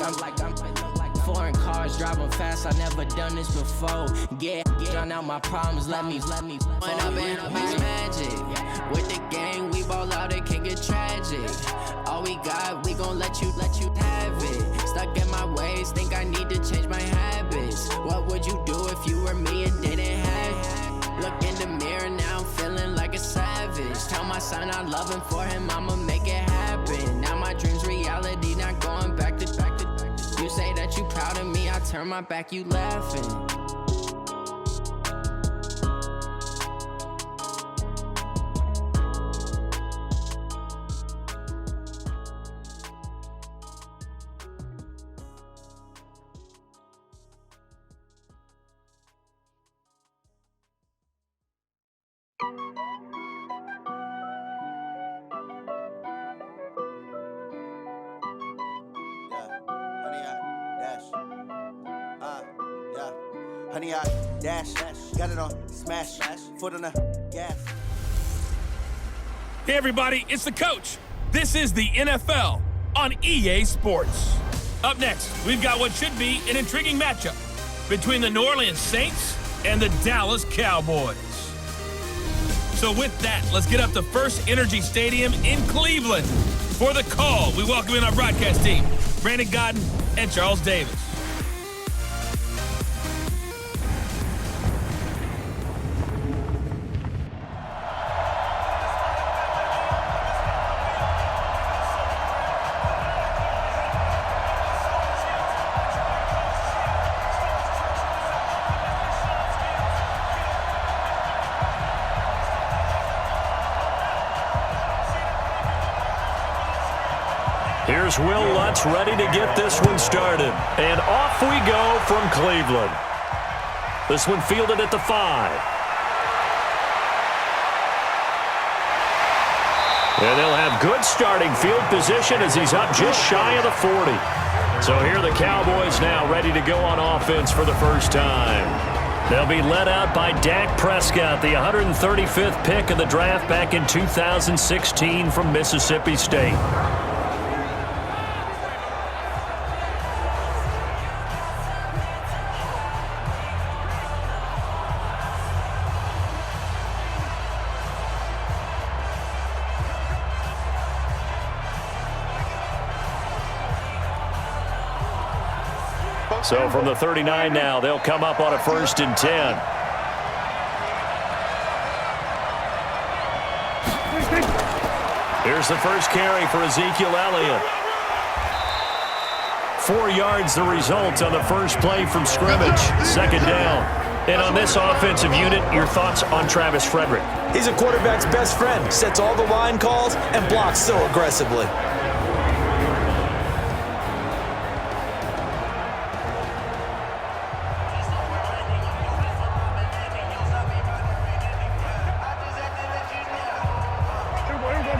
I'm foreign cars, driving fast, I never done this before. Get drown out my problems, let me. When I've been a beach magic, with the gang, we ball out, it can get tragic. All we got, we gon' let you have it. Stuck in my ways, think I need to change my habits. What would you do if you were me and didn't have it? Look in the mirror, now I'm feeling like a savage. Tell my son I love him, for him I'ma make it happen. Now my dream's reality, not going back to. You say that you proud of me, I turn my back, you laughing. Honey, I dash, got it on, smash, foot on the gas. Hey everybody, it's the coach. This is the NFL on EA Sports. Up next, we've got what should be an intriguing matchup between the New Orleans Saints and the Dallas Cowboys. So with that, let's get up to First Energy Stadium in Cleveland. For the call, we welcome in our broadcast team, Brandon Godden and Charles Davis. Here's Will Lutz ready to get this one started. And off we go from Cleveland. This one fielded at the 5. And they'll have good starting field position as he's up just shy of the 40. So here are the Cowboys now ready to go on offense for the first time. They'll be led out by Dak Prescott, the 135th pick of the draft back in 2016 from Mississippi State. So from the 39 now, they'll come up on a 1st and 10. Here's the first carry for Ezekiel Elliott. 4 yards the result on the first play from scrimmage. 2nd down. And on this offensive unit, your thoughts on Travis Frederick? He's a quarterback's best friend. Sets all the line calls and blocks so aggressively.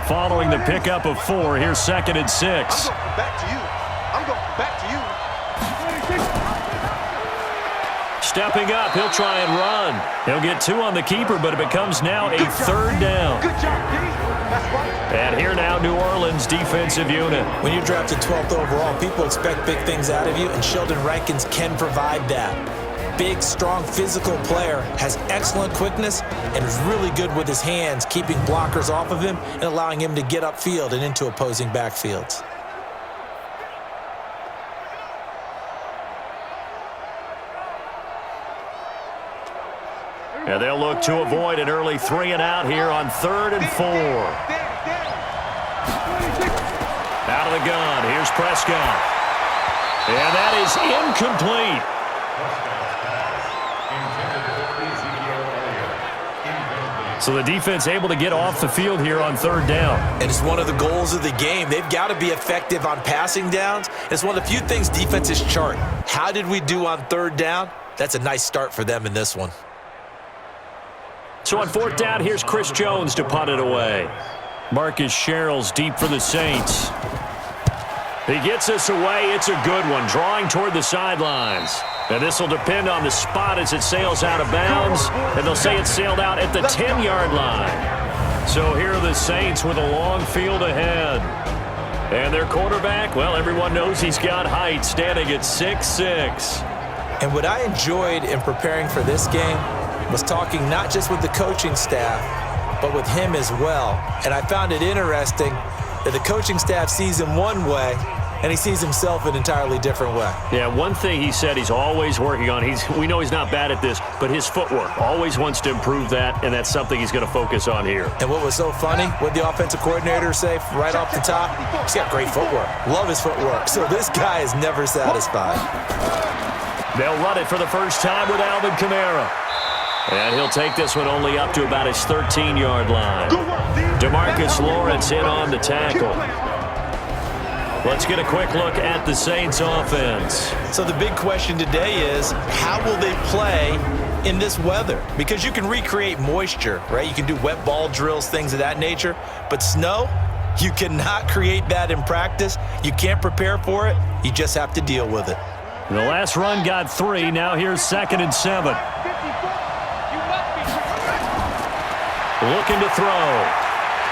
Following the pickup of 4, here's 2nd and 6. Back to you. I'm going back to you. Stepping up, he'll try and run. He'll get 2 on the keeper, but it becomes now a 3rd down. Good job, D. That's right. And here now, New Orleans defensive unit. When you're drafted 12th overall, people expect big things out of you, and Sheldon Rankins can provide that. Big, strong, physical player, has excellent quickness, and is really good with his hands, keeping blockers off of him and allowing him to get upfield and into opposing backfields. And they'll look to avoid an early 3 and out here on 3rd and 4. Out of the gun, here's Prescott. And that is incomplete. So the defense able to get off the field here on 3rd down. And it's one of the goals of the game. They've got to be effective on passing downs. It's one of the few things defenses chart. How did we do on 3rd down? That's a nice start for them in this one. So on 4th down, here's Chris Jones to punt it away. Marcus Sherrill's deep for the Saints. He gets us away. It's a good one, drawing toward the sidelines. And this will depend on the spot as it sails out of bounds. And they'll say it sailed out at the 10-yard line. So here are the Saints with a long field ahead. And their quarterback, well, everyone knows he's got height, standing at 6'6". And what I enjoyed in preparing for this game was talking not just with the coaching staff, but with him as well. And I found it interesting that the coaching staff sees him one way, and he sees himself an entirely different way. Yeah, one thing he said he's always working on, we know he's not bad at this, but his footwork, always wants to improve that, and that's something he's going to focus on here. And what was so funny, what the offensive coordinator say right off the top, he's got great footwork. Love his footwork. So this guy is never satisfied. They'll run it for the first time with Alvin Kamara. And he'll take this one only up to about his 13-yard line. DeMarcus Lawrence in on the tackle. Let's get a quick look at the Saints offense. So the big question today is, how will they play in this weather? Because you can recreate moisture, right? You can do wet ball drills, things of that nature. But snow, you cannot create that in practice. You can't prepare for it. You just have to deal with it. The last run got 3. Now here's 2nd and 7. Looking to throw.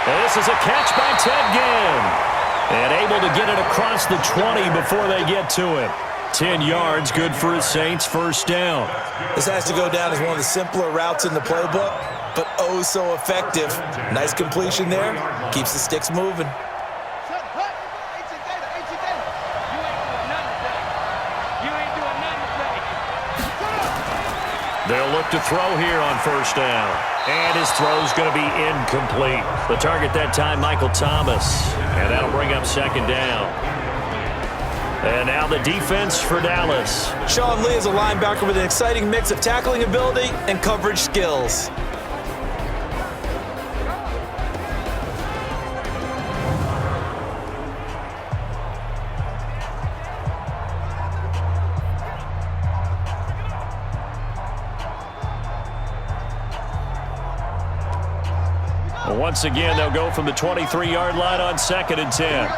This is a catch by Ted Ginn. And able to get it across the 20 before they get to him. 10 yards, good for his Saints, first down. This has to go down as one of the simpler routes in the playbook, but oh so effective. Nice completion there. Keeps the sticks moving. They'll look to throw here on first down. And his throw's going to be incomplete. The target that time, Michael Thomas. And that'll bring up 2nd down. And now the defense for Dallas. Sean Lee is a linebacker with an exciting mix of tackling ability and coverage skills. Once again, they'll go from the 23-yard line on 2nd and 10.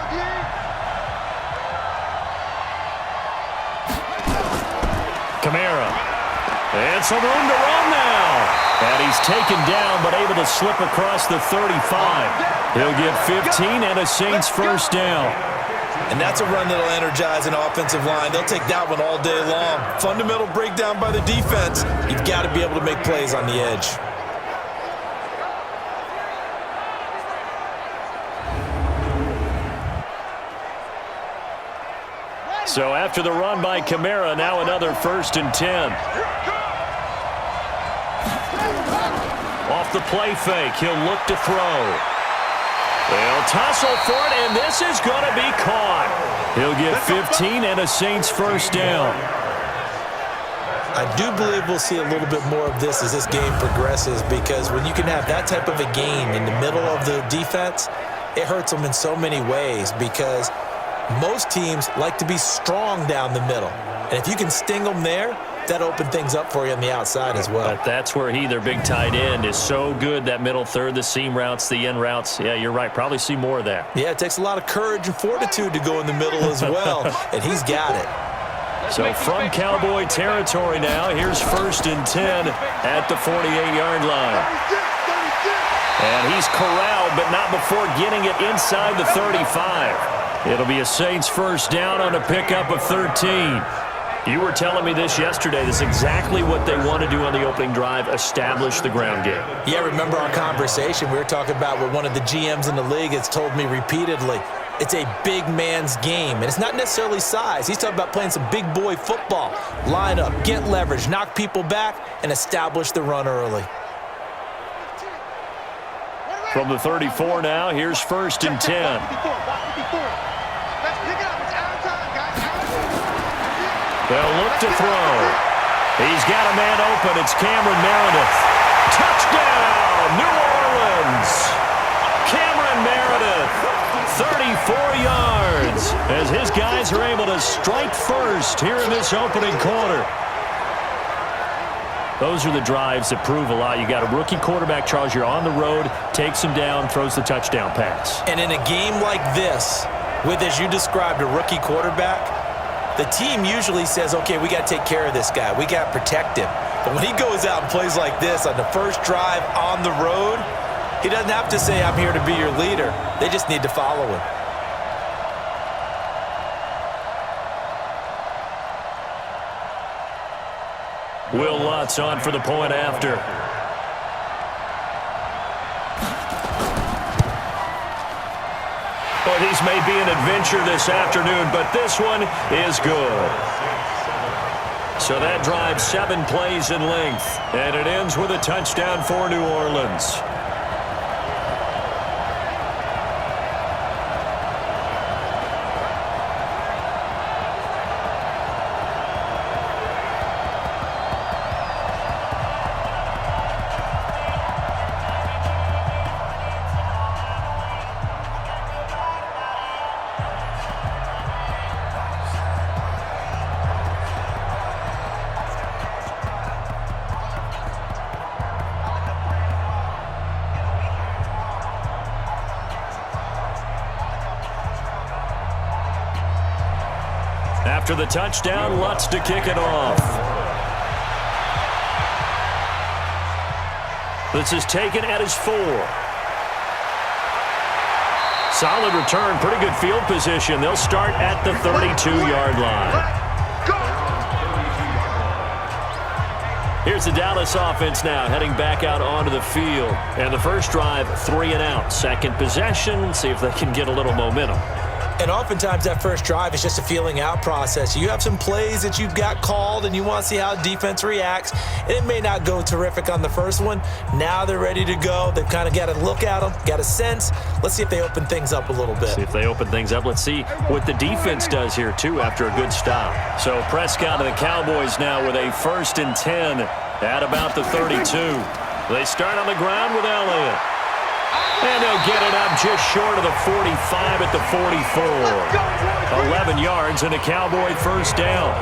Kamara. And some room to run now. And he's taken down, but able to slip across the 35. He'll get 15 and a Saints first down. And that's a run that'll energize an offensive line. They'll take that one all day long. Fundamental breakdown by the defense. You've got to be able to make plays on the edge. So after the run by Kamara, now another 1st and 10. Off the play fake, he'll look to throw. They'll tussle for it, and this is going to be caught. He'll get 15 and a Saints first down. I do believe we'll see a little bit more of this as this game progresses, because when you can have that type of a gain in the middle of the defense, it hurts them in so many ways, because most teams like to be strong down the middle. And if you can sting them there, that opens things up for you on the outside as well. But that's where their big tight end, is so good, that middle third, the seam routes, the end routes. Yeah, you're right. Probably see more of that. Yeah, it takes a lot of courage and fortitude to go in the middle as well, and he's got it. So from Cowboy territory now, here's 1st and 10 at the 48-yard line. And he's corralled, but not before getting it inside the 35. It'll be a Saints first down on a pickup of 13. You were telling me this yesterday. This is exactly what they want to do on the opening drive, establish the ground game. Yeah, remember our conversation? We were talking about what one of the GMs in the league has told me repeatedly. It's a big man's game, and it's not necessarily size. He's talking about playing some big boy football. Line up, get leverage, knock people back, and establish the run early. From the 34 now, here's 1st and 10. They'll look to throw. He's got a man open. It's Cameron Meredith. Touchdown, New Orleans. Cameron Meredith, 34 yards, as his guys are able to strike first here in this opening quarter. Those are the drives that prove a lot. You got a rookie quarterback, Charles. You're on the road, takes him down, throws the touchdown pass. And in a game like this, with, as you described, a rookie quarterback, the team usually says, okay, we got to take care of this guy. We got to protect him. But when he goes out and plays like this on the first drive on the road, he doesn't have to say, I'm here to be your leader. They just need to follow him. Will Lutz on for the point after. Well, these may be an adventure this afternoon, but this one is good. So that drives 7 plays in length, and it ends with a touchdown for New Orleans. After the touchdown, Lutz to kick it off. This is taken at his 4. Solid return, pretty good field position. They'll start at the 32-yard line. Here's the Dallas offense now, heading back out onto the field. And the first drive, 3 and out. Second possession, see if they can get a little momentum. And oftentimes that first drive is just a feeling out process. You have some plays that you've got called and you want to see how defense reacts. And it may not go terrific on the first one. Now they're ready to go. They've kind of got to look at them, got a sense. Let's see if they open things up a little bit. See if they open things up. Let's see what the defense does here, too, after a good stop. So Prescott and the Cowboys now with a 1st and 10 at about the 32. They start on the ground with Elliott. And they'll get it up just short of the 45 at the 44. 11 yards and a Cowboy first down.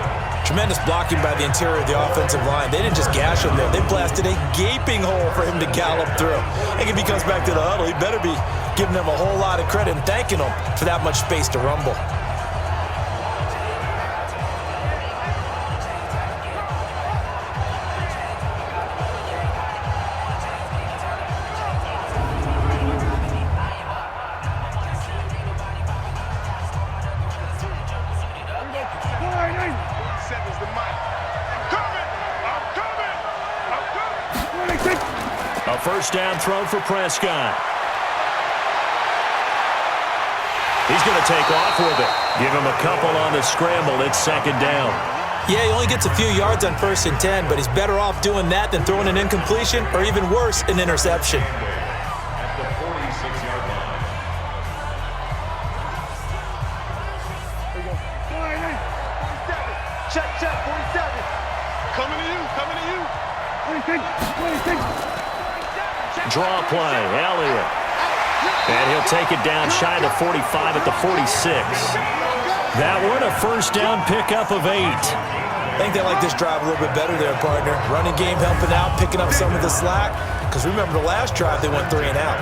Tremendous blocking by the interior of the offensive line. They didn't just gash him there. They blasted a gaping hole for him to gallop through. I think if he comes back to the huddle, he better be giving them a whole lot of credit and thanking them for that much space to rumble. A first down throw for Prescott. He's going to take off with it. Give him a couple on the scramble. It's 2nd down. Yeah, he only gets a few yards on 1st and 10, but he's better off doing that than throwing an incompletion or even worse, an interception. At the 46-yard line. Check, 47. Coming to you. 26. Draw play, Elliott. And he'll take it down shy of the 45 at the 46. That one, a first down pickup of 8. I think they like this drive a little bit better there, partner. Running game helping out, picking up some of the slack. Because remember the last drive, they went 3 and out.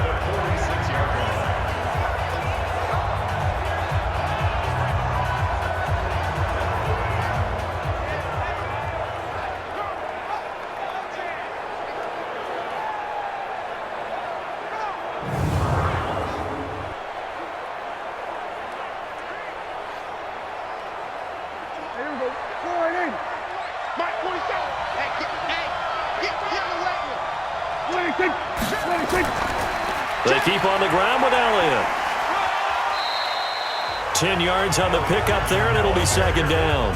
They keep on the ground with Elliott. 10 yards on the pickup there, and it'll be 2nd down.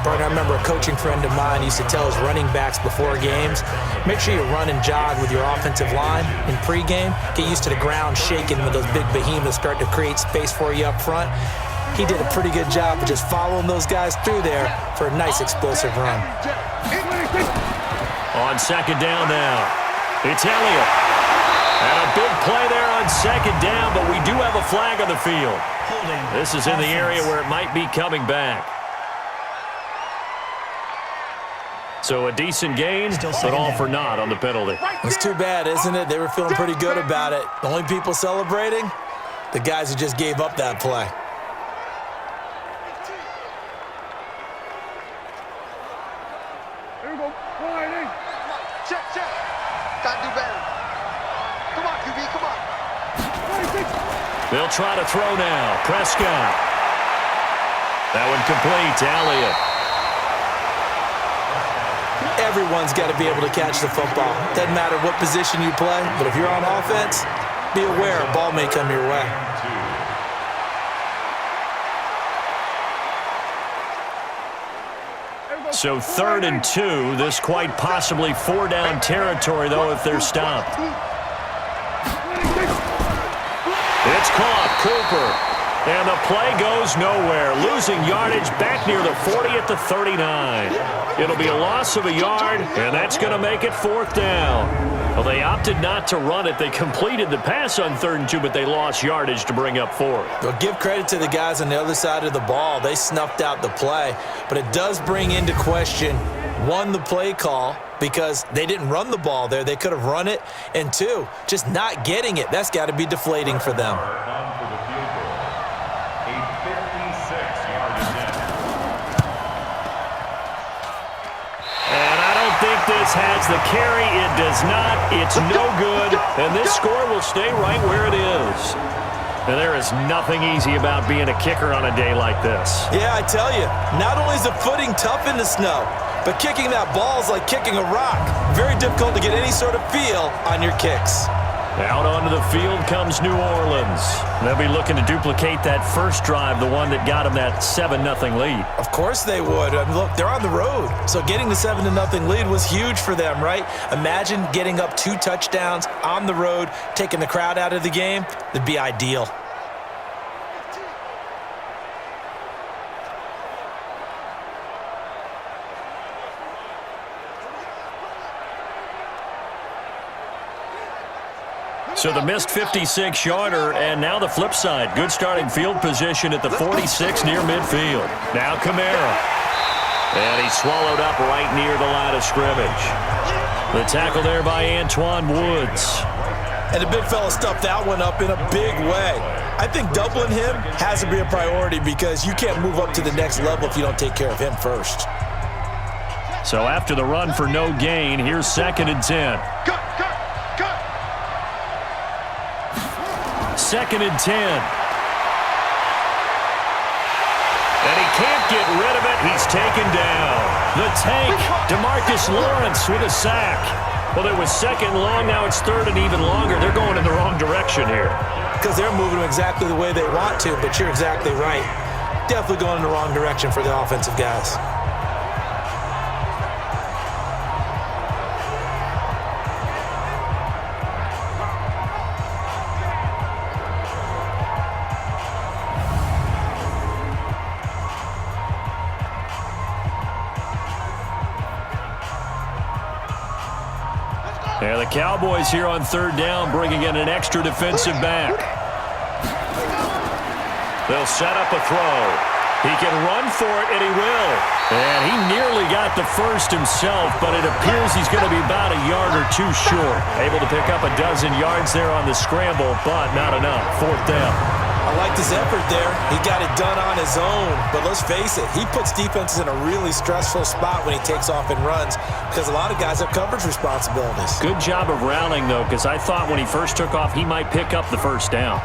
Partner, I remember a coaching friend of mine used to tell his running backs before games, make sure you run and jog with your offensive line in pregame. Get used to the ground shaking when those big behemoths start to create space for you up front. He did a pretty good job of just following those guys through there for a nice explosive run. On 2nd down now, it's Elliott. And a big play there on 2nd down, but we do have a flag on the field. This is in the area where it might be coming back. So a decent gain, but all for naught on the penalty. It's too bad, isn't it? They were feeling pretty good about it. The only people celebrating, the guys who just gave up that play. Here we go. Check. Gotta do better. Come on, QB, come on. They'll try to throw now. Prescott. That one complete to Elliott. Everyone's got to be able to catch the football. Doesn't matter what position you play, but if you're on offense, be aware a ball may come your way. So 3rd and 2. This quite possibly 4-down territory, though, if they're stopped. It's caught. Cooper. And the play goes nowhere. Losing yardage back near the 40 at the 39. It'll be a loss of a yard, and that's going to make it 4th down. Well, they opted not to run it. They completed the pass on 3rd and 2, but they lost yardage to bring up 4th. Well, give credit to the guys on the other side of the ball. They snuffed out the play. But it does bring into question, 1, the play call, because they didn't run the ball there. They could have run it. And 2, just not getting it. That's got to be deflating for them. This has the carry. It does not. It's no good. And this score will stay right where it is. And there is nothing easy about being a kicker on a day like this. Yeah, I tell you, not only is the footing tough in the snow, but kicking that ball is like kicking a rock. Very difficult to get any sort of feel on your kicks. Out onto the field comes New Orleans. They'll be looking to duplicate that first drive, the one that got them that 7-0 lead. Of course they would. I mean, look, they're on the road. So getting the 7-0 lead was huge for them, right? Imagine getting up 2 touchdowns on the road, taking the crowd out of the game. That'd be ideal. So the missed 56-yarder, and now the flip side. Good starting field position at the 46 near midfield. Now Kamara. And he's swallowed up right near the line of scrimmage. The tackle there by Antoine Woods. And the big fella stuffed that one up in a big way. I think doubling him has to be a priority because you can't move up to the next level if you don't take care of him first. So after the run for no gain, here's 2nd and 10. 2nd and 10. And he can't get rid of it. He's taken down. The tank, DeMarcus Lawrence with a sack. Well, it was 2nd long. Now it's 3rd and even longer. They're going in the wrong direction here. Because they're moving exactly the way they want to, but you're exactly right. Definitely going in the wrong direction for the offensive guys. And the Cowboys here on 3rd down, bringing in an extra defensive back. They'll set up a throw. He can run for it, and he will. And he nearly got the first himself, but it appears he's going to be about a yard or 2 short. Able to pick up a dozen yards there on the scramble, but not enough. 4th down. I liked his effort there. He got it done on his own. But let's face it, he puts defenses in a really stressful spot when he takes off and runs because a lot of guys have coverage responsibilities. Good job of rallying, though, because I thought when he first took off, he might pick up the first down.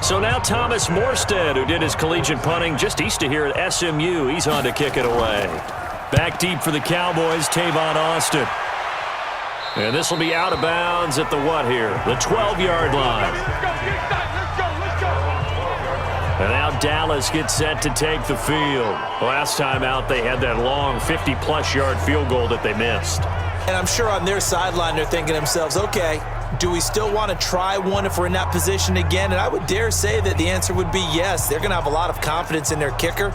So now Thomas Morstead, who did his collegiate punting just east of here at SMU, he's on to kick it away. Back deep for the Cowboys, Tavon Austin. And this will be out of bounds at the what here? The 12-yard line. And now Dallas gets set to take the field. Last time out, they had that long 50-plus yard field goal that they missed. And I'm sure on their sideline, they're thinking to themselves, okay, do we still want to try one if we're in that position again? And I would dare say that the answer would be yes. They're going to have a lot of confidence in their kicker.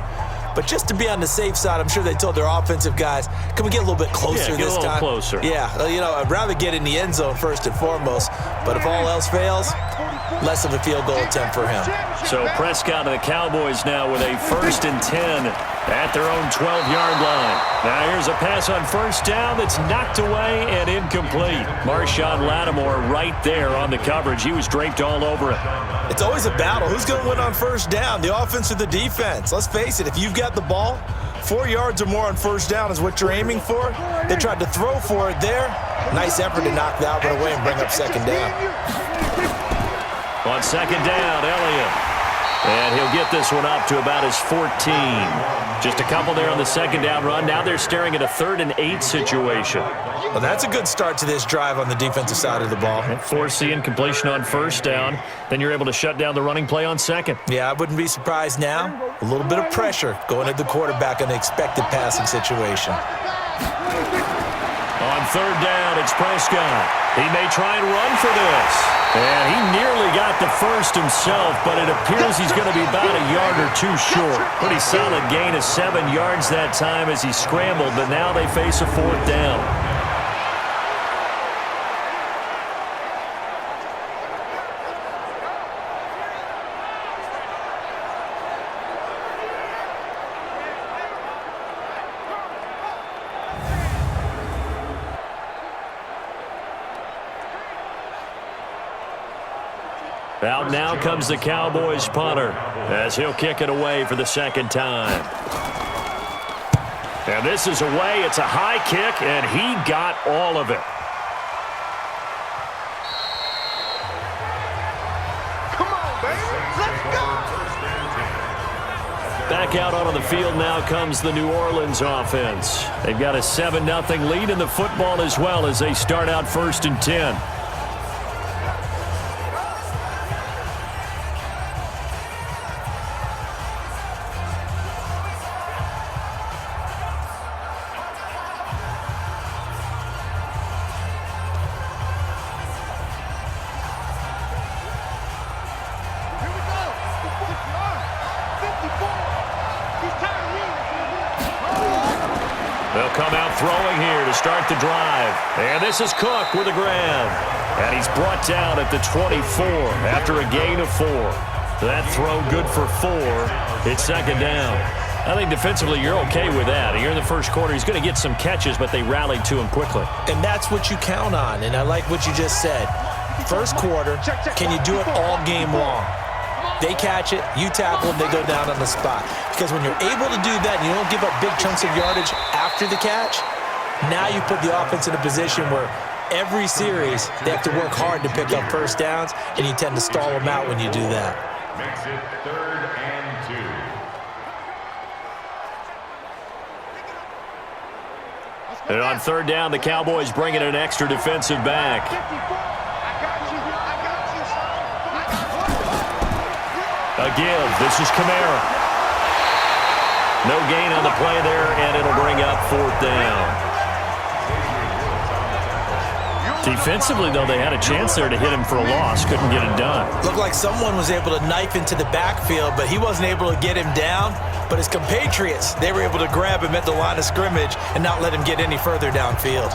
But just to be on the safe side, I'm sure they told their offensive guys, can we get a little bit closer this time? Yeah, get a little closer. Yeah, you know, I'd rather get in the end zone first and foremost. But if all else fails, less of a field goal attempt for him. So Prescott and the Cowboys now with a 1st and 10 at their own 12-yard line. Now here's a pass on 1st down that's knocked away and incomplete. Marshawn Lattimore right there on the coverage. He was draped all over it. It's always a battle. Who's going to win on 1st down, the offense or the defense? Let's face it, if you've got the ball, 4 yards or more on 1st down is what you're aiming for. They tried to throw for it there. Nice effort to knock that one away and bring up 2nd down. On 2nd down, Elliott. And he'll get this one up to about his 14. Just a couple there on the second down run. Now they're staring at a 3rd and 8 situation. Well, that's a good start to this drive on the defensive side of the ball. And forcing completion on first down. Then you're able to shut down the running play on second. Yeah, I wouldn't be surprised now. A little bit of pressure going at the quarterback in the expected passing situation. On third down, it's Prescott. He may try and run for this. And he nearly got the first himself, but it appears he's going to be about a yard or two short. Pretty solid gain of 7 yards that time as he scrambled, but now they face a 4th down. Out now comes the Cowboys punter as he'll kick it away for the second time. And this is away. It's a high kick, and he got all of it. Come on, baby. Let's go. Back out onto the field now comes the New Orleans offense. They've got a 7-0 lead in the football as well as they start out 1st and 10. They'll come out throwing here to start the drive. And this is Cook with a grab. And he's brought down at the 24 after a gain of 4. That throw good for 4. It's second down. I think defensively you're okay with that. Here in the first quarter, he's going to get some catches, but they rallied to him quickly. And that's what you count on, and I like what you just said. First quarter, can you do it all game long? They catch it, you tackle them, they go down on the spot. Because when you're able to do that and you don't give up big chunks of yardage after the catch, now you put the offense in a position where every series they have to work hard to pick up first downs, and you tend to stall them out when you do that. Makes it 3rd and 2. And on third down, the Cowboys bring in an extra defensive back. A give. This is Kamara. No gain on the play there, and it'll bring up 4th down. Defensively, though, they had a chance there to hit him for a loss. Couldn't get it done. Looked like someone was able to knife into the backfield, but he wasn't able to get him down. But his compatriots, they were able to grab him at the line of scrimmage and not let him get any further downfield.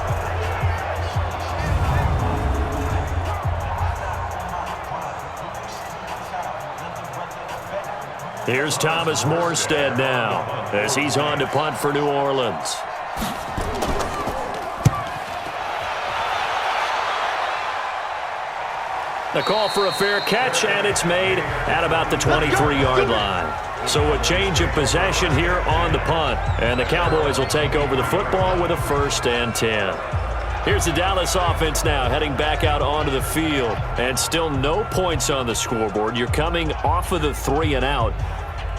Here's Thomas Morstead now as he's on to punt for New Orleans. The call for a fair catch, and it's made at about the 23-yard line. So a change of possession here on the punt, and the Cowboys will take over the football with a 1st and 10. Here's the Dallas offense now heading back out onto the field, and still no points on the scoreboard. You're coming off of the 3 and out.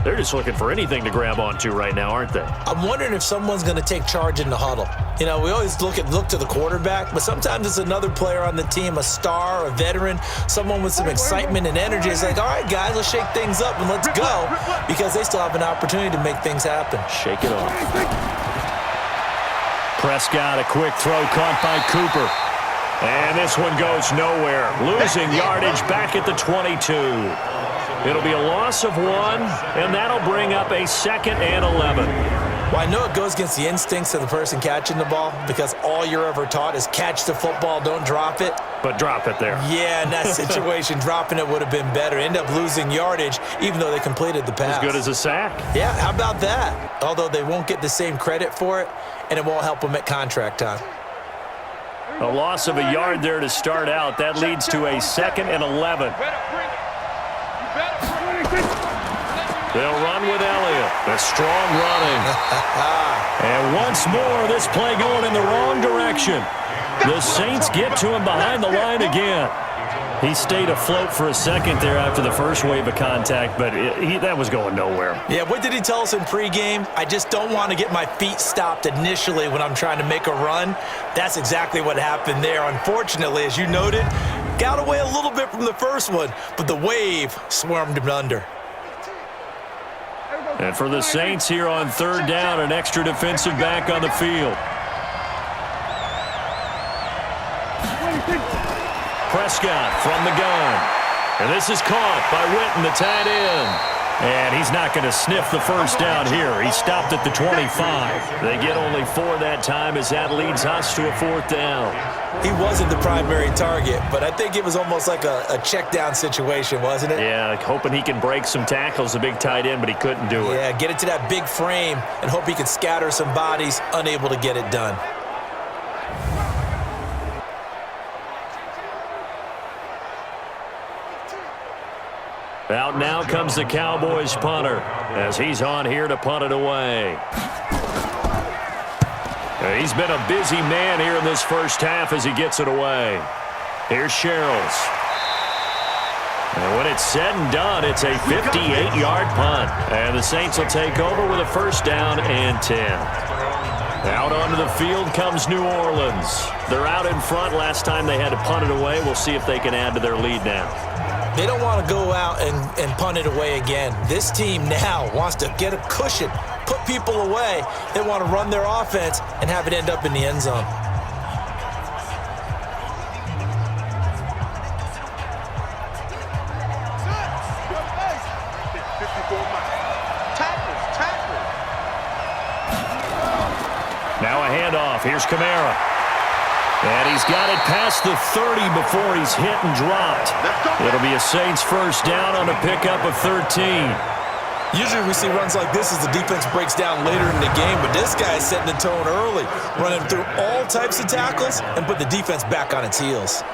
They're just looking for anything to grab onto right now, aren't they? I'm wondering if someone's going to take charge in the huddle. You know, we always look to the quarterback, but sometimes it's another player on the team, a star, a veteran, someone with some excitement and energy. It's like, all right, guys, let's shake things up and let's go, because they still have an opportunity to make things happen. Shake it off. Prescott, a quick throw caught by Cooper. And this one goes nowhere. Losing yardage back at the 22. It'll be a loss of 1, and that'll bring up a 2nd and 11. Well, I know it goes against the instincts of the person catching the ball, because all you're ever taught is catch the football, don't drop it. But drop it there. Yeah, in that situation, dropping it would have been better. End up losing yardage, even though they completed the pass. As good as a sack. Yeah, how about that? Although they won't get the same credit for it, and it won't help them at contract time. A loss of a yard there to start out. That leads to a 2nd and 11. They'll run with Elliott. A strong running. And once more, this play going in the wrong direction. The Saints get to him behind the line again. He stayed afloat for a second there after the first wave of contact, but that was going nowhere. Yeah, what did he tell us in pregame? I just don't want to get my feet stopped initially when I'm trying to make a run. That's exactly what happened there. Unfortunately, as you noted, got away a little bit from the first one, but the wave swarmed him under. And for the Saints here on third down, an extra defensive back on the field. Prescott from the gun. And this is caught by Witten, the tight end. And he's not going to sniff the first down here. He stopped at the 25. They get only 4 that time as that leads us to a fourth down. He wasn't the primary target, but I think it was almost like a check down situation, wasn't it? Yeah, hoping he can break some tackles, the big tight end, but he couldn't do it. Yeah, get it to that big frame and hope he can scatter some bodies, unable to get it done. Out now comes the Cowboys punter as he's on here to punt it away. He's been a busy man here in this first half as he gets it away. Here's Sherrills. And when it's said and done, it's a 58-yard punt. And the Saints will take over with a first down and 10. Out onto the field comes New Orleans. They're out in front. Last time they had to punt it away. We'll see if they can add to their lead now. They don't want to go out and punt it away again. This team now wants to get a cushion, put people away. They want to run their offense and have it end up in the end zone. Now a handoff. Here's Kamara. And he's got it past the 30 before he's hit and dropped. It'll be a Saints first down on a pickup of 13. Usually we see runs like this as the defense breaks down later in the game, but this guy is setting the tone early, running through all types of tackles and put the defense back on its heels.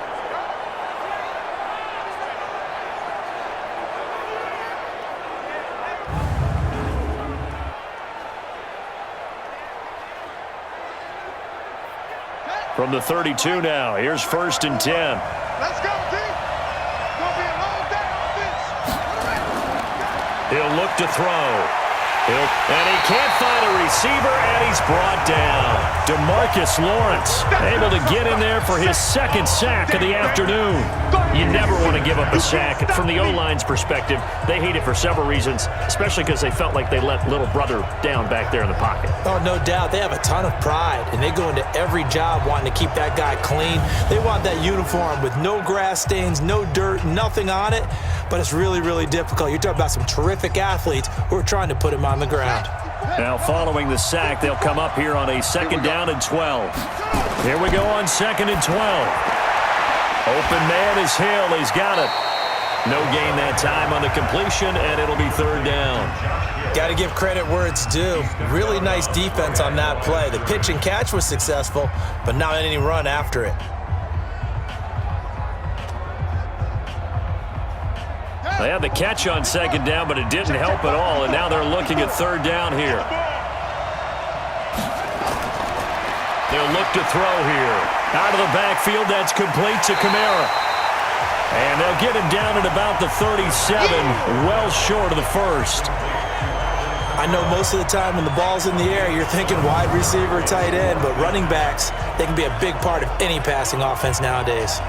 From the 32 now, here's first and 10. Let's go, D. Gonna be a long day on this. He'll look to throw. And he can't find a receiver, and he's brought down. DeMarcus Lawrence able to get in there for his second sack of the afternoon. You never want to give up a sack. From the O-line's perspective, they hate it for several reasons, especially because they felt like they let little brother down back there in the pocket. Oh, no doubt. They have a ton of pride, and they go into every job wanting to keep that guy clean. They want that uniform with no grass stains, no dirt, nothing on it, but it's really, really difficult. You're talking about some terrific athletes who are trying to put him on the ground. Now following the sack, they'll come up here on a second down and 12. Here we go on second and 12. Open man is Hill. He's got it. No gain that time on the completion, and it'll be third down. Got to give credit where it's due. Really nice defense on that play. The pitch and catch was successful, but not any run after it. They had the catch on second down, but it didn't help at all, and now they're looking at third down here. They'll look to throw here. Out of the backfield, that's complete to Kamara. And they'll get him down at about the 37, well short of the first. I know most of the time when the ball's in the air, you're thinking wide receiver, tight end, but running backs, they can be a big part of any passing offense nowadays.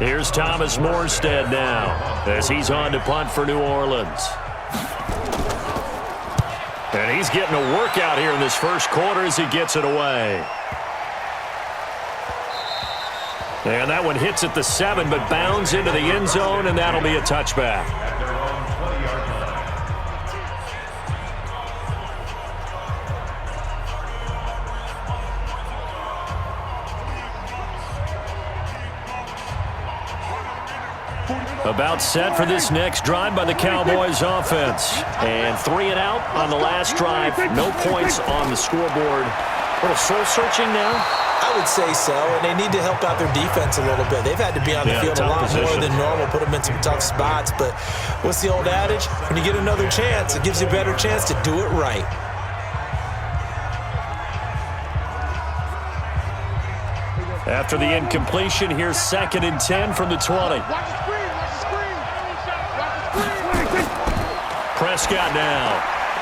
Here's Thomas Morstead now as he's on to punt for New Orleans. And he's getting a workout here in this first quarter as he gets it away. And that one hits at the 7, but bounds into the end zone, and that'll be a touchback. About set for this next drive by the Cowboys offense. And 3 and out on the last drive. No points on the scoreboard A little soul-searching now? I would say so, and they need to help out their defense a little bit. They've had to be on the field a lot more than normal, put them in some tough spots. But what's the old adage? When you get another chance, it gives you a better chance to do it right. After the incompletion, here's 2nd and 10 from the 20. Prescott now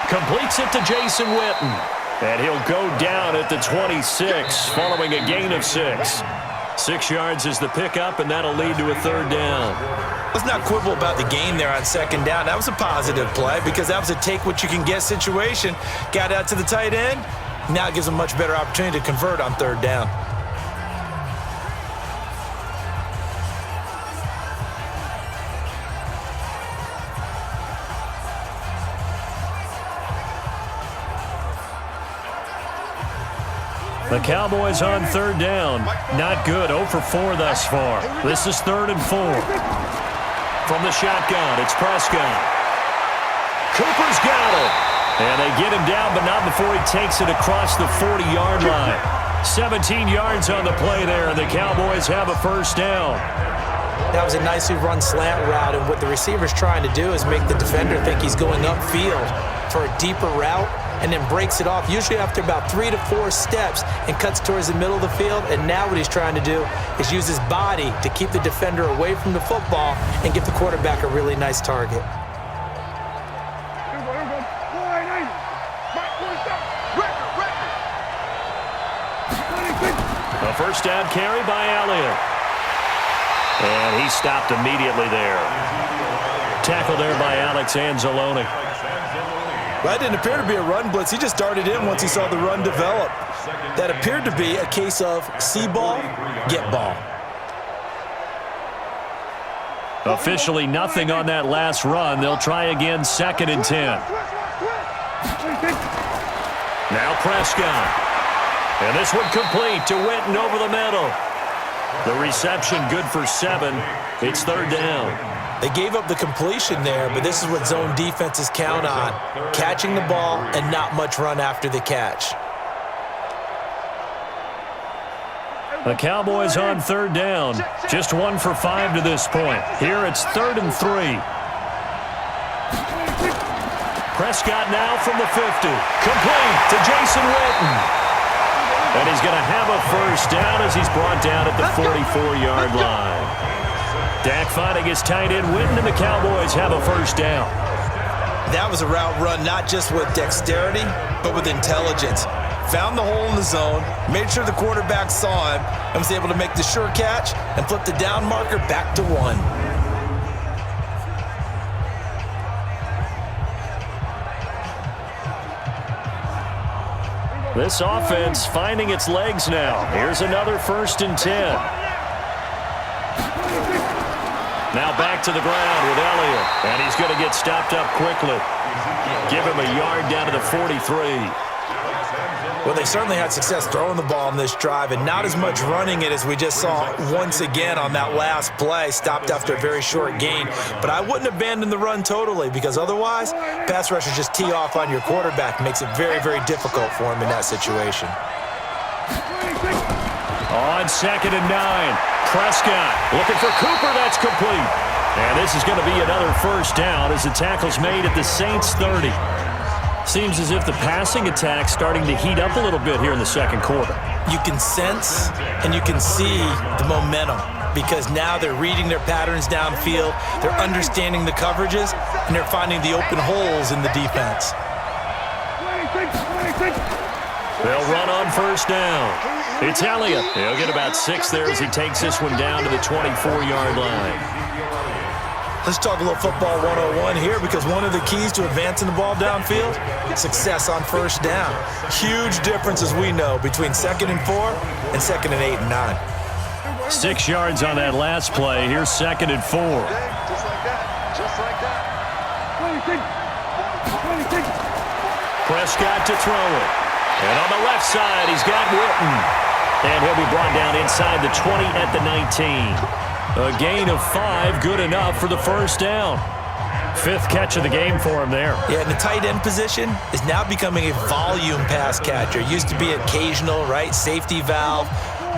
completes it to Jason Witten. And he'll go down at the 26 following a gain of 6. 6 yards is the pickup, and that'll lead to a 3rd down. Let's not quibble about the gain there on 2nd down. That was a positive play because that was a take-what-you-can-get situation. Got out to the tight end. Now it gives them a much better opportunity to convert on 3rd down. The Cowboys on 3rd down. Not good. 0 for 4 thus far. This is 3rd and 4. From the shotgun, it's Prescott. Cooper's got it. And they get him down, but not before he takes it across the 40-yard line. 17 yards on the play there, and the Cowboys have a 1st down. That was a nicely run slant route, and what the receiver's trying to do is make the defender think he's going upfield for a deeper route, and then breaks it off, usually after about 3 to 4 steps, and cuts towards the middle of the field. And now what he's trying to do is use his body to keep the defender away from the football and give the quarterback a really nice target. A 1st down carry by Elliott. And he stopped immediately there. Tackle there by Alex Anzalone. Well, that didn't appear to be a run blitz. He just darted in once he saw the run develop. That appeared to be a case of see ball, get ball. Officially nothing on that last run. They'll try again 2nd and 10. Now Prescott. And this one complete to Witten over the middle. The reception good for 7. It's 3rd down. They gave up the completion there, but this is what zone defenses count on. Catching the ball and not much run after the catch. The Cowboys on 3rd down. Just 1 for 5 to this point. Here it's 3rd and 3. Prescott now from the 50. Complete to Jason Witten. And he's going to have a 1st down as he's brought down at the 44-yard line. Dak finding his tight end Witten, and the Cowboys have a 1st down. That was a route run not just with dexterity, but with intelligence. Found the hole in the zone, made sure the quarterback saw him, and was able to make the sure catch and flip the down marker back to 1. This offense finding its legs now. Here's another 1st and 10. Now back to the ground with Elliott, and he's going to get stopped up quickly. Give him a yard down to the 43. Well, they certainly had success throwing the ball in this drive, and not as much running it as we just saw once again on that last play. Stopped after a very short gain. But I wouldn't abandon the run totally, because otherwise, pass rushers just tee off on your quarterback. Makes it very, very difficult for him in that situation. On 2nd and 9. Prescott looking for Cooper. That's complete. And this is going to be another 1st down as the tackle's made at the Saints 30. Seems as if the passing attack's starting to heat up a little bit here in the 2nd quarter. You can sense and you can see the momentum because now they're reading their patterns downfield, they're understanding the coverages, and they're finding the open holes in the defense. They'll run on 1st down. It's Elliott. He'll get about 6 there as he takes this one down to the 24-yard line. Let's talk a little football 101 here because one of the keys to advancing the ball downfield, success on 1st down. Huge difference, as we know, between 2nd and 4 and 2nd and 8 and 9. 6 yards on that last play. Here's 2nd and 4. Just like that. Just like that. Prescott to throw it. And on the left side, he's got Witten. And he'll be brought down inside the 20 at the 19. A gain of 5, good enough for the 1st down. Fifth catch of the game for him there. Yeah, and the tight end position is now becoming a volume pass catcher. Used to be occasional, right? Safety valve.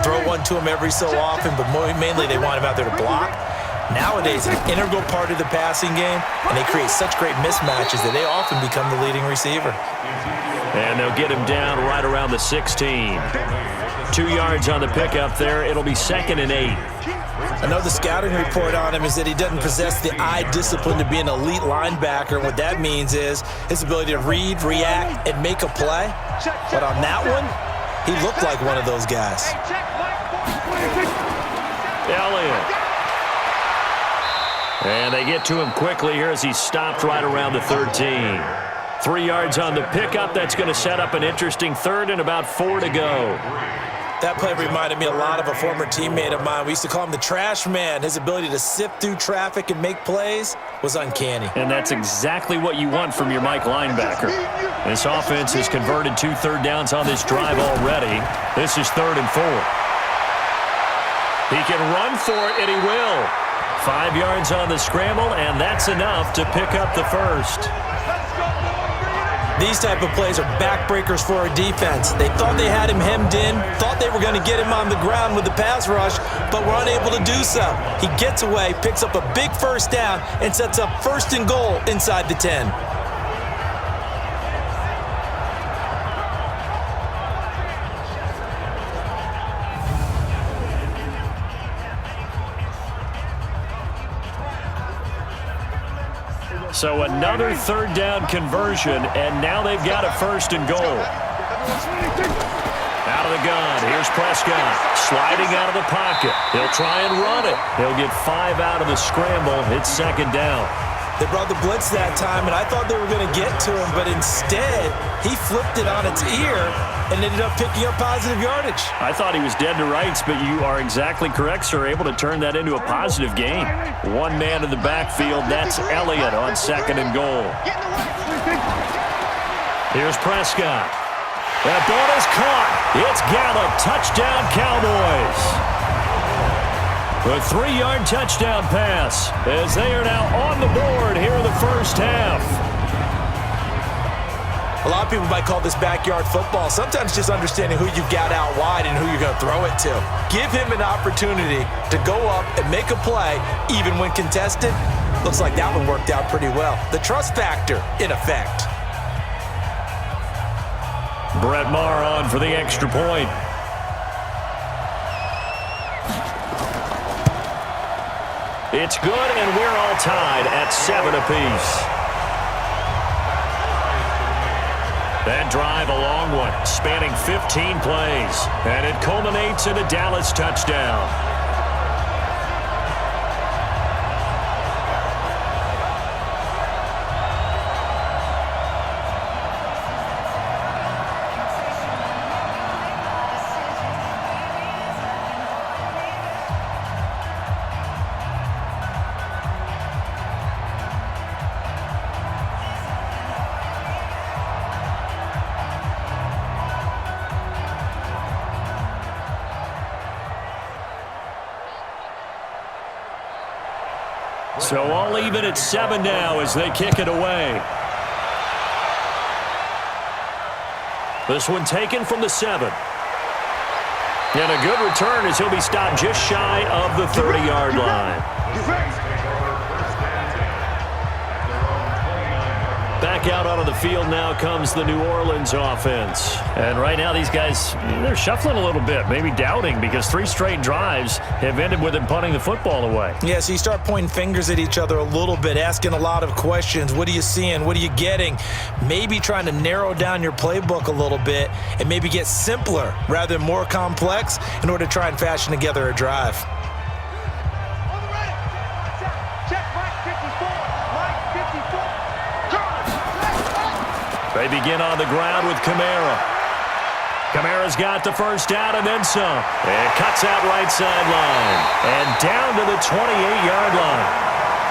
Throw one to him every so often, but mainly they want him out there to block. Nowadays, an integral part of the passing game, and they create such great mismatches that they often become the leading receiver. And they'll get him down right around the 16. 2 yards on the pickup there. It'll be 2nd and 8. I know the scouting report on him is that he doesn't possess the eye discipline to be an elite linebacker. What that means is his ability to read, react, and make a play. But on that one, he looked like one of those guys. Elliott. And they get to him quickly here as he's stopped right around the 13. 3 yards on the pickup. That's going to set up an interesting third and about 4 to go. That play reminded me a lot of a former teammate of mine. We used to call him the trash man. His ability to sift through traffic and make plays was uncanny. And that's exactly what you want from your Mike linebacker. This offense has converted 2 third downs on this drive already. This is 3rd and 4. He can run for it, and he will. 5 yards on the scramble, and that's enough to pick up the first. These type of plays are backbreakers for a defense. They thought they had him hemmed in, thought they were going to get him on the ground with the pass rush, but were unable to do so. He gets away, picks up a big first down, and sets up 1st and goal inside the 10. So another 3rd down conversion, and now they've got a 1st and goal. Out of the gun, here's Prescott, sliding out of the pocket. He'll try and run it. He'll get 5 out of the scramble. It's 2nd down. They brought the blitz that time, and I thought they were going to get to him, but instead, he flipped it on its ear and ended up picking up positive yardage. I thought he was dead to rights, but you are exactly correct, sir. Able to turn that into a positive gain. One man in the backfield. That's Elliott on 2nd and goal. Here's Prescott. That ball is caught. It's Gallup. Touchdown, Cowboys. A 3-yard touchdown pass as they are now on the board here in the first half. A lot of people might call this backyard football. Sometimes just understanding who you've got out wide and who you're going to throw it to. Give him an opportunity to go up and make a play, even when contested. Looks like that one worked out pretty well. The trust factor, in effect. Brett Maher on for the extra point. It's good, and we're all tied at 7 apiece. That drive, a long one, spanning 15 plays, and it culminates in a Dallas touchdown. So all even at 7 now as they kick it away. This one taken from the 7. And a good return as he'll be stopped just shy of the 30-yard line. Back out onto the field now comes the New Orleans offense. And right now these guys, they're shuffling a little bit, maybe doubting, because 3 straight drives have ended with them punting the football away. Yeah, so you start pointing fingers at each other a little bit, asking a lot of questions. What are you seeing? What are you getting? Maybe trying to narrow down your playbook a little bit and maybe get simpler rather than more complex in order to try and fashion together a drive. They begin on the ground with Kamara. Kamara's got the first down and then some. And cuts out right sideline. And down to the 28-yard line.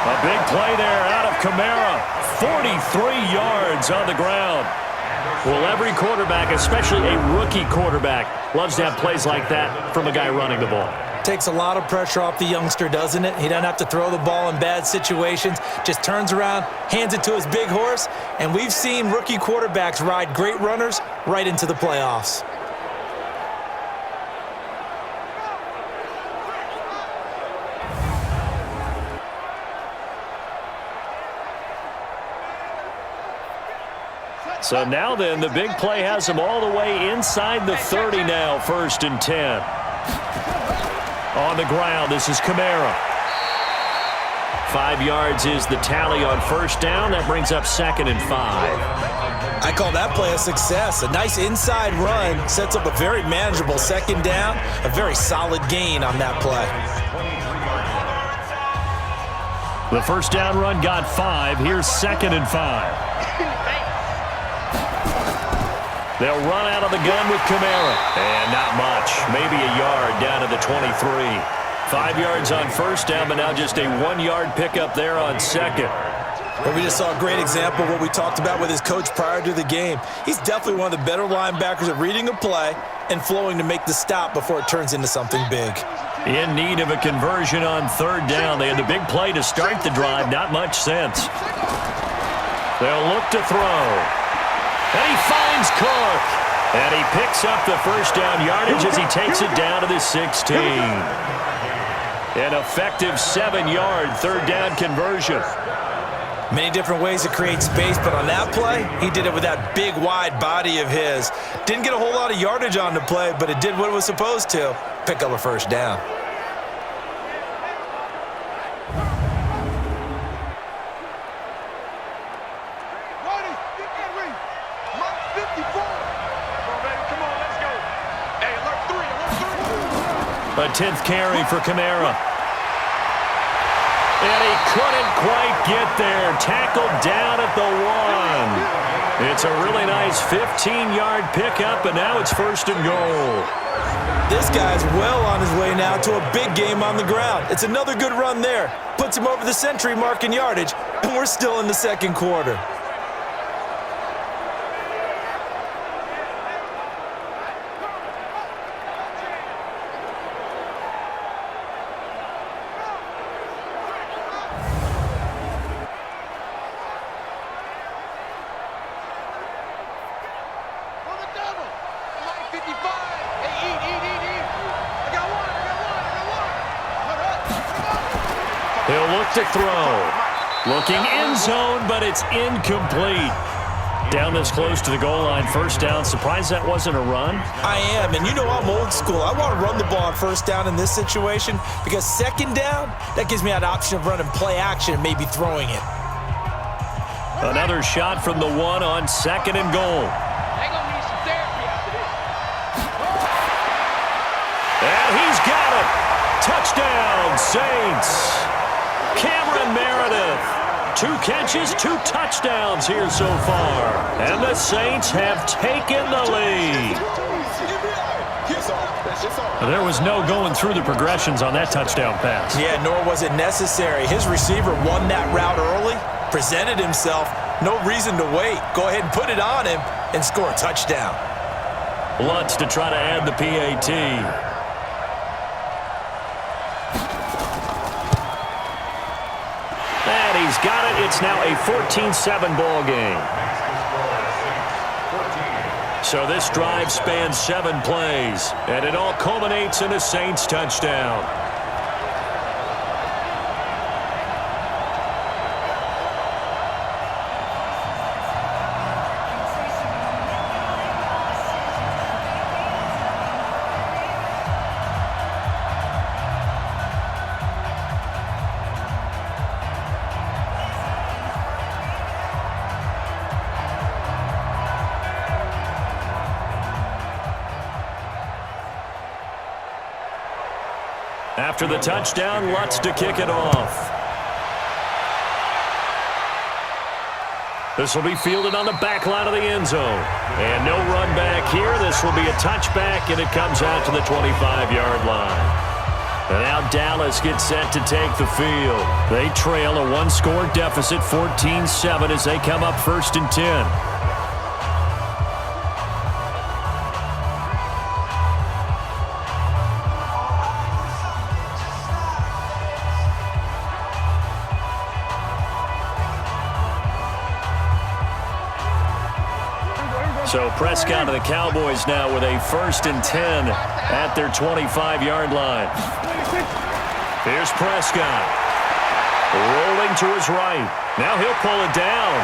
A big play there out of Kamara. 43 yards on the ground. Well, every quarterback, especially a rookie quarterback, loves to have plays like that from a guy running the ball. Takes a lot of pressure off the youngster, doesn't it? He doesn't have to throw the ball in bad situations. Just turns around, hands it to his big horse, and we've seen rookie quarterbacks ride great runners right into the playoffs. So now then, the big play has him all the way inside the 30 now, 1st and 10. On the ground, this is Kamara. 5 yards is the tally on 1st down. That brings up 2nd and 5. I call that play a success. A nice inside run sets up a very manageable 2nd down. A very solid gain on that play. The 1st down run got 5. Here's 2nd and 5. They'll run out of the gun with Kamara. And not much. Maybe a yard down to the 23. 5 yards on 1st down, but now just a 1-yard pickup there on 2nd. Well, we just saw a great example of what we talked about with his coach prior to the game. He's definitely one of the better linebackers at reading a play and flowing to make the stop before it turns into something big. In need of a conversion on 3rd down. They had the big play to start the drive. Not much sense. They'll look to throw. And he finds Cook. And he picks up the 1st down yardage as he takes it down to the 16. An effective 7-yard 3rd down conversion. Many different ways to create space, but on that play, he did it with that big, wide body of his. Didn't get a whole lot of yardage on the play, but it did what it was supposed to. Pick up a 1st down. A 10th carry for Kamara. And he couldn't quite get there. Tackled down at the 1. It's a really nice 15-yard pickup, and now it's 1st and goal. This guy's well on his way now to a big game on the ground. It's another good run there. Puts him over the century mark in yardage, and we're still in the 2nd quarter. He'll look to throw. Looking end zone, but it's incomplete. Down this close to the goal line, 1st down. Surprised that wasn't a run? I am, and you know I'm old school. I want to run the ball on 1st down in this situation because 2nd down, that gives me that option of running play action and maybe throwing it. Another shot from the 1 on 2nd and goal. And he's got it. Touchdown, Saints. Cameron Meredith. 2 catches, 2 touchdowns here so far. And the Saints have taken the lead. There was no going through the progressions on that touchdown pass. Yeah, nor was it necessary. His receiver won that route early, presented himself. No reason to wait. Go ahead and put it on him and score a touchdown. Lutz to try to add the PAT. He's got it. It's now a 14-7 ball game. So this drive spans 7 plays, and it all culminates in a Saints touchdown. After the touchdown, Lutz to kick it off. This will be fielded on the back line of the end zone. And no run back here. This will be a touchback, and it comes out to the 25-yard line. And now Dallas gets set to take the field. They trail a 1-score deficit, 14-7, as they come up 1st and 10. So Prescott and the Cowboys now with a 1st and 10 at their 25-yard line. Here's Prescott. Rolling to his right. Now he'll pull it down.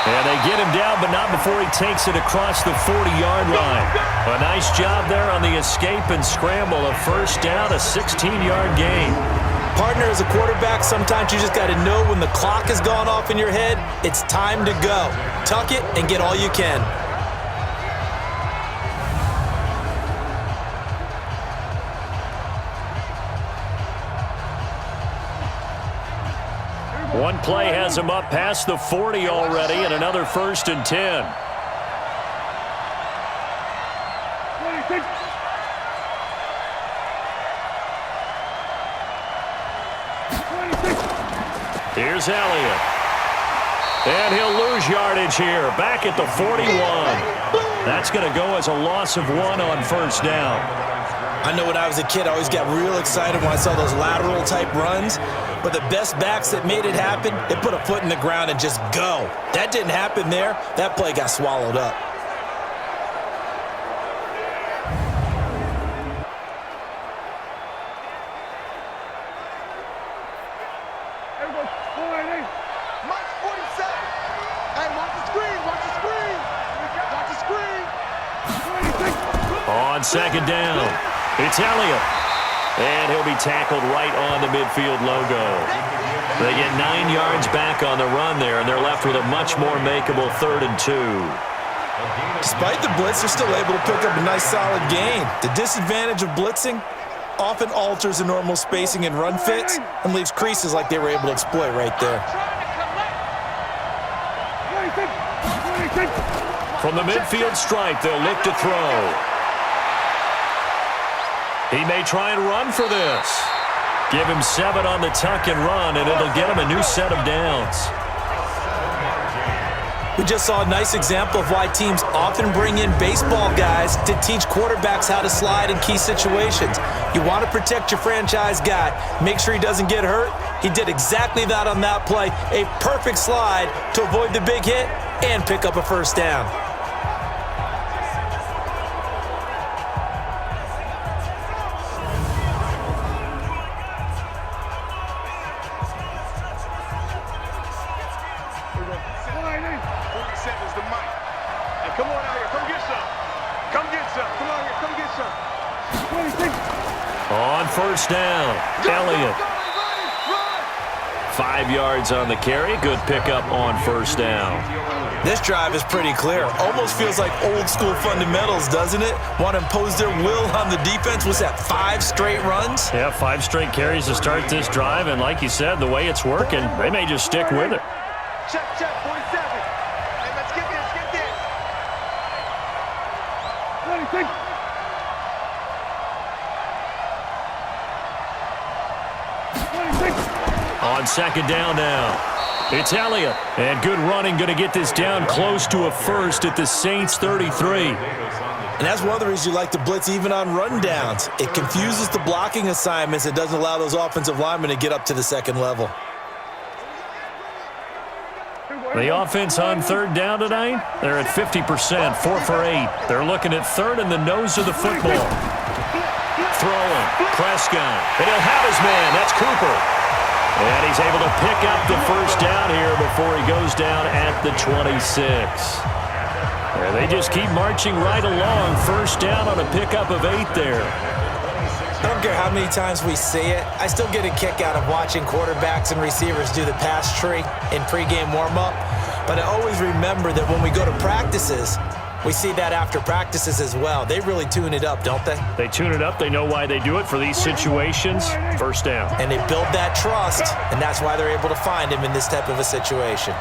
And they get him down, but not before he takes it across the 40-yard line. A nice job there on the escape and scramble. A 1st down, a 16-yard gain. Partner, as a quarterback, sometimes you just got to know when the clock has gone off in your head, it's time to go. Tuck it and get all you can. One play has him up past the 40 already, and another 1st and 10. Here's Elliott. And he'll lose yardage here. Back at the 41. That's going to go as a loss of 1 on 1st down. I know when I was a kid, I always got real excited when I saw those lateral-type runs. But the best backs that made it happen, they put a foot in the ground and just go. That didn't happen there. That play got swallowed up. On 2nd down, it's Elliott. And he'll be tackled right on the midfield logo. They get 9 yards back on the run there, and they're left with a much more makeable 3rd and 2. Despite the blitz, they're still able to pick up a nice solid gain. The disadvantage of blitzing often alters the normal spacing and run fits and leaves creases like they were able to exploit right there. From the midfield stripe, they'll look to throw. He may try and run for this. Give him 7 on the tuck and run, and it'll get him a new set of downs. We just saw a nice example of why teams often bring in baseball guys to teach quarterbacks how to slide in key situations. You want to protect your franchise guy. Make sure he doesn't get hurt. He did exactly that on that play. A perfect slide to avoid the big hit and pick up a 1st down. On 1st down, Elliott. 5 yards on the carry. Good pickup on 1st down. This drive is pretty clear. Almost feels like old school fundamentals, doesn't it? Want to impose their will on the defense. What's that, 5 straight runs? Yeah, 5 straight carries to start this drive. And like you said, the way it's working, they may just stick with it. Check, 47. Hey, let's get this, get this. 26. On 2nd down now, it's Elliott. And good running, going to get this down close to a 1st at the Saints 33. And that's one of the reasons you like to blitz even on rundowns. It confuses the blocking assignments. It doesn't allow those offensive linemen to get up to the 2nd level. The offense on 3rd down tonight, they're at 50%, 4 for 8. They're looking at 3rd in the nose of the football. Throwing, Prescott, and he'll have his man. That's Cooper. And he's able to pick up the 1st down here before he goes down at the 26. And they just keep marching right along. 1st down on a pickup of 8 there. I don't care how many times we see it. I still get a kick out of watching quarterbacks and receivers do the pass tree in pregame warm-up. But I always remember that when we go to practices, we see that after practices as well. They really tune it up, don't they? They tune it up. They know why they do it for these situations. 1st down. And they build that trust, and that's why they're able to find him in this type of a situation.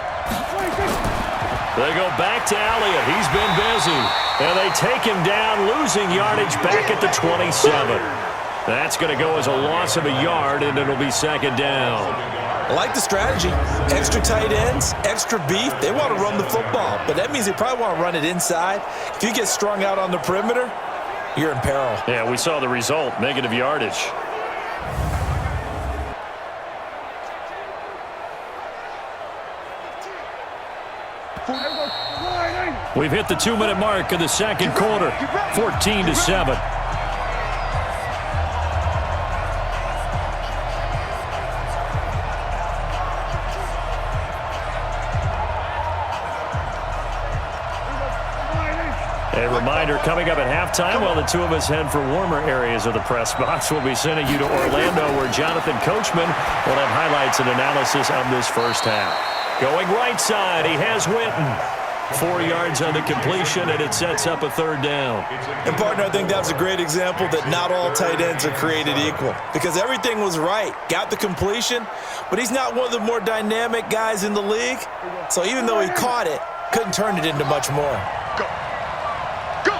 They go back to Elliott. He's been busy. And they take him down, losing yardage back at the 27. That's going to go as a loss of a yard, and it'll be 2nd down. I like the strategy. Extra tight ends, extra beef. They want to run the football, but that means they probably want to run it inside. If you get strung out on the perimeter, you're in peril. Yeah, we saw the result, negative yardage. We've hit the 2-minute mark in the second quarter, 14-7. A reminder, coming up at halftime, while the two of us head for warmer areas of the press box, we'll be sending you to Orlando, where Jonathan Coachman will have highlights and analysis of this first half. Going right side, he has Witten. 4 yards on the completion, and it sets up a third down. And, partner, I think that was a great example that not all tight ends are created equal, because everything was right. Got the completion, but he's not one of the more dynamic guys in the league. So even though he caught it, couldn't turn it into much more. Go. Go.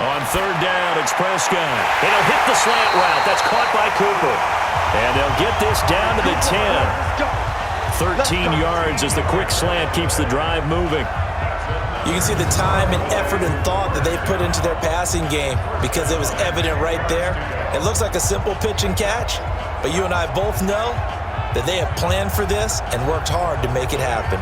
On third down, it's Prescott. They'll hit the slant route. That's caught by Cooper. And they'll get this down to the 10. 13 yards as the quick slant keeps the drive moving. You can see the time and effort and thought that they put into their passing game because it was evident right there. It looks like a simple pitch and catch, but you and I both know that they have planned for this and worked hard to make it happen.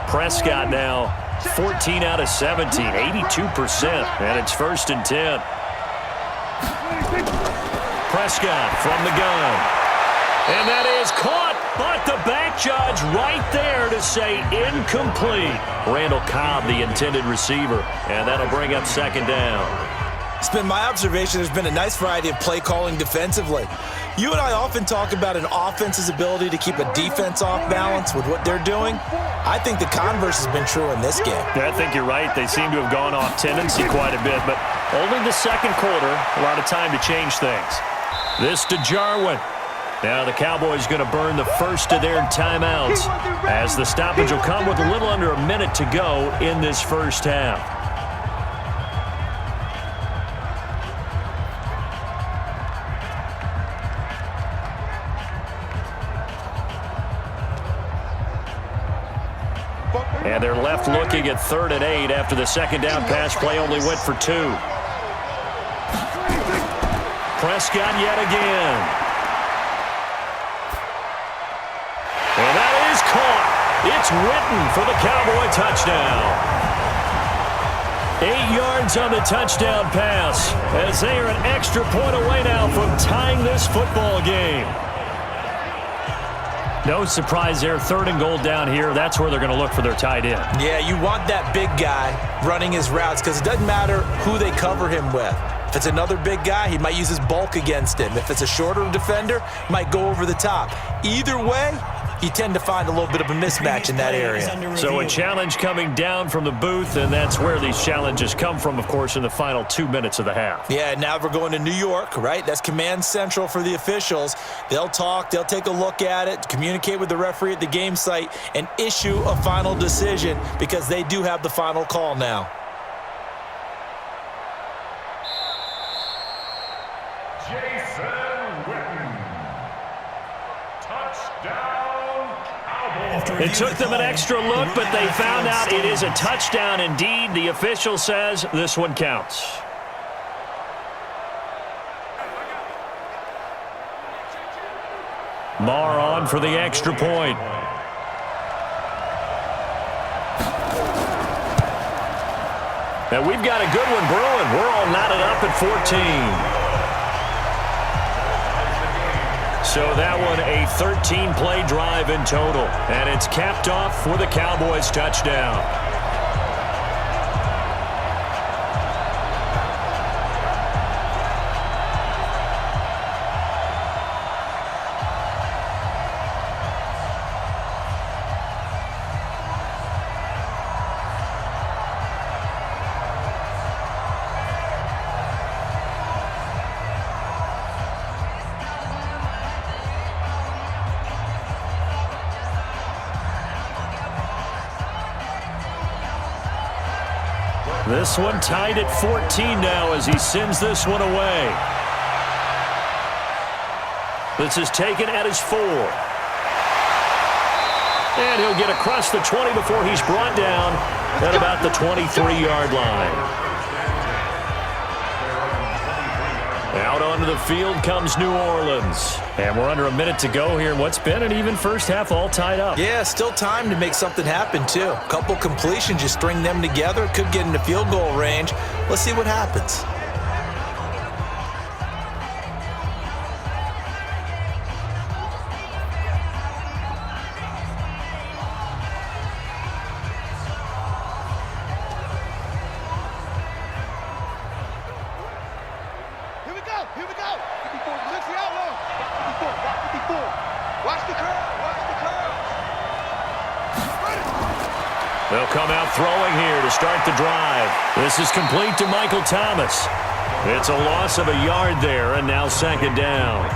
Prescott now 14 out of 17, 82%, and it's 1st and 10. Prescott from the gun. And that is caught, but the back judge right there to say incomplete. Randall Cobb, the intended receiver, and that'll bring up 2nd down. It's been my observation there's been a nice variety of play calling defensively. You and I often talk about an offense's ability to keep a defense off balance with what they're doing. I think the converse has been true in this game. Yeah, I think you're right. They seem to have gone off tendency quite a bit, but only the second quarter, a lot of time to change things. This to Jarwin. Now the Cowboys going to burn the first of their timeouts as the stoppage will come with a little under a minute to go in this first half. And they're left looking at 3rd and 8 after the 2nd down pass play only went for 2. Prescott yet again. And that is caught. It's Witten for the Cowboy touchdown. 8 yards on the touchdown pass as they are an extra point away now from tying this football game. No surprise there, 3rd and goal down here. That's where they're going to look for their tight end. Yeah, you want that big guy running his routes because it doesn't matter who they cover him with. If it's another big guy, he might use his bulk against him. If it's a shorter defender, might go over the top. Either way, you tend to find a little bit of a mismatch in that area. So a challenge coming down from the booth, and that's where these challenges come from, of course, in the final 2 minutes of the half. Yeah, now we're going to New York, right? That's command central for the officials. They'll talk, they'll take a look at it, communicate with the referee at the game site, and issue a final decision because they do have the final call now. It took them an extra look, but they found out it is a touchdown indeed. The official says this one counts. Marr on for the extra point. And we've got a good one brewing. We're all knotted up at 14. So that one a 13-play drive in total. And it's capped off for the Cowboys touchdown. This one tied at 14 now as he sends this one away. This is taken at his 4. And he'll get across the 20 before he's brought down at about the 23-yard line. Onto the field comes New Orleans. And we're under a minute to go here in what's been an even first half, all tied up. Yeah, still time to make something happen, too. A couple completions, you string them together, could get into field goal range. Let's see what happens. Here we go. 54, look the outlaw. 54, watch the curve. They'll come out throwing here to start the drive. This is complete to Michael Thomas. It's a loss of a yard there, and now second down.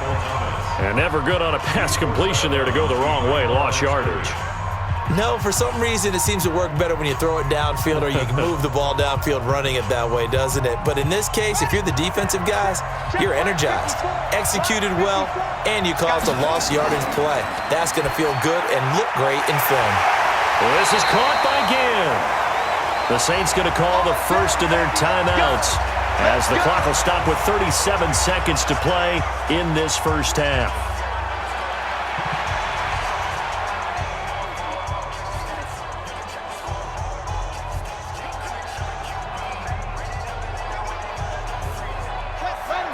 And never good on a pass completion there to go the wrong way. Lost yardage. No, for some reason it seems to work better when you throw it downfield or you can move the ball downfield running it that way, doesn't it? But in this case, if you're the defensive guys, you're energized, executed well, and you caused a lost yardage play. That's going to feel good and look great in film. Well, this is caught by Ginn. The Saints going to call the first of their timeouts as the clock will stop with 37 seconds to play in this first half.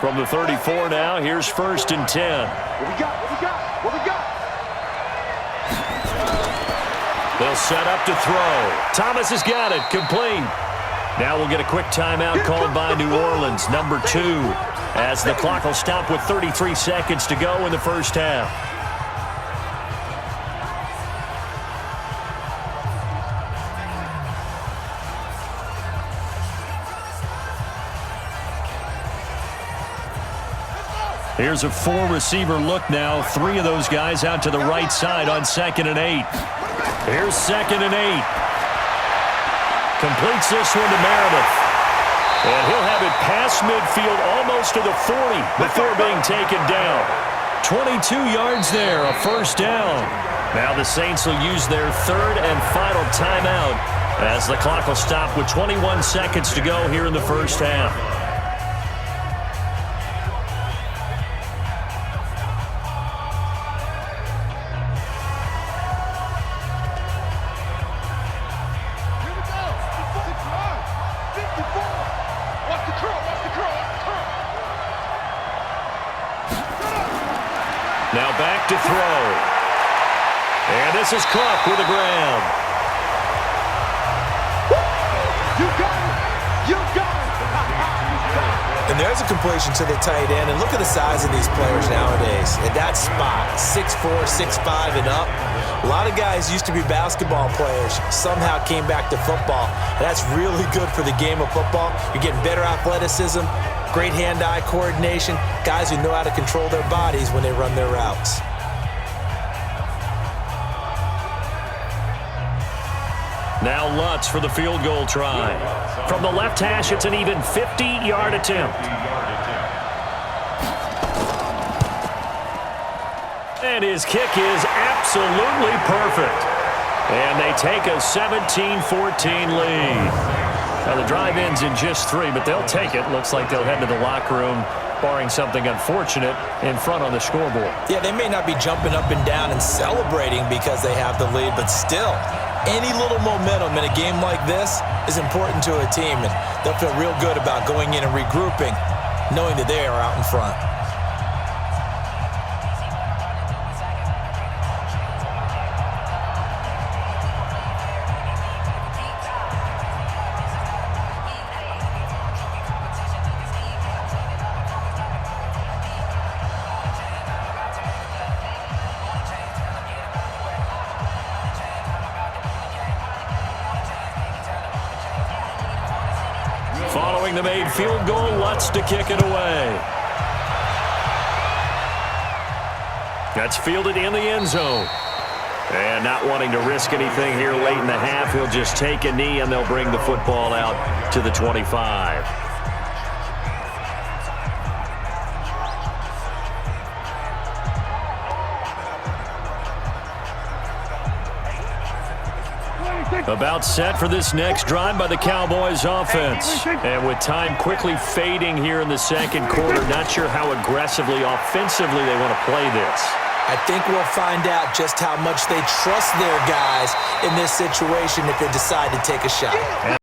From the 34 now, here's 1st and 10. What we got? They'll set up to throw. Thomas has got it, complete. Now we'll get a quick timeout called by New Orleans, number 2, as the clock will stop with 33 seconds to go in the first half. Here's a 4-receiver look now. 3 of those guys out to the right side on 2nd and 8. Here's 2nd and 8. Completes this one to Meredith. And he'll have it past midfield almost to the 40 before being taken down. 22 yards there, a first down. Now the Saints will use their 3rd and final timeout as the clock will stop with 21 seconds to go here in the first half. Now back to throw. And this is Cook with the ground. You got it. And there's a completion to the tight end. And look at the size of these players nowadays. At that spot, 6'4", 6'5", and up. A lot of guys used to be basketball players, somehow came back to football. And that's really good for the game of football. You're getting better athleticism, great hand-eye coordination, guys who know how to control their bodies when they run their routes. Now Lutz for the field goal try. From the left hash, it's an even 50-yard attempt. And his kick is absolutely perfect. And they take a 17-14 lead. Now the drive ends in just 3, but they'll take it. Looks like they'll head to the locker room, barring something unfortunate, in front on the scoreboard. Yeah, they may not be jumping up and down and celebrating because they have the lead, but still, any little momentum in a game like this is important to a team, and they'll feel real good about going in and regrouping, knowing that they are out in front. Following the made field goal, Lutz to kick it away. That's fielded in the end zone. And not wanting to risk anything here late in the half, he'll just take a knee and they'll bring the football out to the 25. About set for this next drive by the Cowboys offense. And with time quickly fading here in the second quarter, not sure how aggressively, offensively they want to play this. I think we'll find out just how much they trust their guys in this situation if they decide to take a shot.